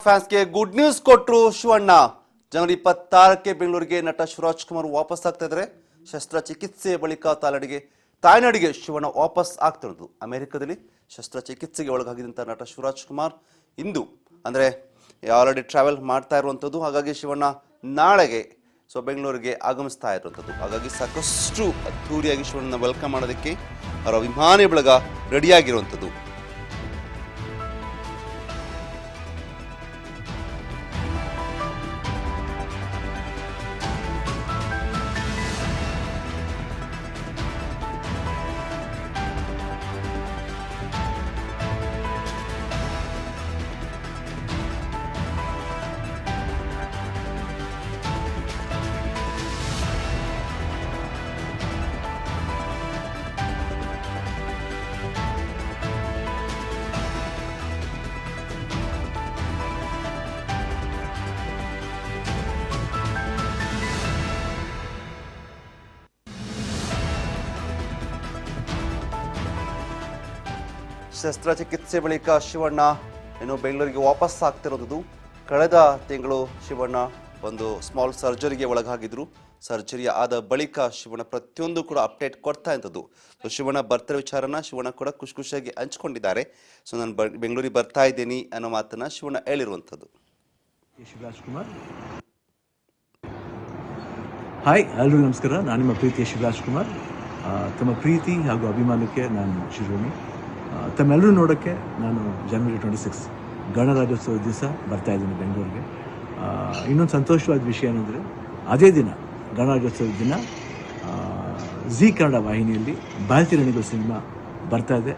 ಫ್ಯಾನ್ಸ್ಗೆ good news ಕೊಟ್ಟರು ಶಿವಣ್ಣ. ಜನವರಿ 26ಕ್ಕೆ ಬೆಂಗಳೂರಿಗೆ ನಟ ಶಿವರಾಜ್ ಕುಮಾರ್ ವಾಪಸ್ ಆಗ್ತಾ ಇದ್ದಾರೆ. ಶಸ್ತ್ರಚಿಕಿತ್ಸೆ ಬಳಿಕ ತಾಯ್ನಾಡಿಗೆ ಶಿವಣ್ಣ ವಾಪಸ್ ಆಗ್ತಿರೋದು. ಅಮೆರಿಕದಲ್ಲಿ ಶಸ್ತ್ರಚಿಕಿತ್ಸೆಗೆ ಒಳಗಾಗಿದ್ದಂಥ ನಟ ಶಿವರಾಜ್ ಕುಮಾರ್ ಇಂದು ಅಂದರೆ ಆಲ್ರೆಡಿ ಟ್ರಾವೆಲ್ ಮಾಡ್ತಾ ಇರುವಂಥದ್ದು. ಹಾಗಾಗಿ ಶಿವಣ್ಣ ನಾಳೆಗೆ ಬೆಂಗಳೂರಿಗೆ ಆಗಮಿಸ್ತಾ ಇರುವಂಥದ್ದು. ಹಾಗಾಗಿ ಸಾಕಷ್ಟು ಅದ್ದೂರಿಯಾಗಿ ಶಿವಣ್ಣನ ವೆಲ್ಕಮ್ ಮಾಡೋದಕ್ಕೆ ಅವರ ಅಭಿಮಾನಿ ಬಳಗ ರೆಡಿಯಾಗಿರುವಂಥದ್ದು. ಶಸ್ತ್ರಚಿಕಿತ್ಸೆ ಬಳಿಕ ಶಿವಣ್ಣ ಬೆಂಗಳೂರಿಗೆ ವಾಪಸ್ ಆಗ್ತಿರೋದು. ಕಳೆದ ತಿಂಗಳು ಶಿವಣ್ಣ ಒಂದು ಸ್ಮಾಲ್ ಸರ್ಜರಿಗೆ ಒಳಗಾಗಿದ್ರು. ಸರ್ಜರಿ ಆದ ಬಳಿಕ ಶಿವಣ್ಣ ಪ್ರತಿಯೊಂದು ಕೂಡ ಅಪ್ಡೇಟ್ ಕೊಡ್ತಾ ಇದ್ದದ್ದು. ಶಿವಣ್ಣ ಬರ್ತಿರೋ ವಿಚಾರನ ಶಿವಣ್ಣ ಕೂಡ ಖುಷಿಯಾಗಿ ಹಂಚ್ಕೊಂಡಿದ್ದಾರೆ. ನಾನು ಬೆಂಗಳೂರಿಗೆ ಬರ್ತಾ ಇದ್ದೀನಿ ಅನ್ನೋ ಮಾತನ್ನ ಶಿವಣ್ಣ ಹೇಳಿರುವಂಥದ್ದು. ಶಿವರಾಜ್ ಕುಮಾರ್, ಹಾಯ್ ಎಲ್ಲರಿಗೂ ನಮಸ್ಕಾರ. ನಾನು ನಿಮ್ಮ ಪ್ರೀತಿಯ ಶಿವರಾಜ್ ಕುಮಾರ್. ತಮ್ಮ ಪ್ರೀತಿ ಹಾಗೂ ಅಭಿಮಾನಕ್ಕೆ ನಾನು ಶಿರೋಮಿ. ತಮ್ಮೆಲ್ಲರೂ ನೋಡೋಕ್ಕೆ ನಾನು ಜನವರಿ 26 ಗಣರಾಜ್ಯೋತ್ಸವ ದಿವಸ ಬರ್ತಾ ಇದ್ದೀನಿ ಬೆಂಗಳೂರಿಗೆ. ಇನ್ನೊಂದು ಸಂತೋಷವಾದ ವಿಷಯ ಏನಂದರೆ ಅದೇ ದಿನ ಗಣರಾಜ್ಯೋತ್ಸವದ ದಿನ ಜೀ ಕನ್ನಡ ವಾಹಿನಿಯಲ್ಲಿ ಬಾಲ್ತಿರಣಿಗಳು ಸಿನಿಮಾ ಬರ್ತಾ ಇದೆ.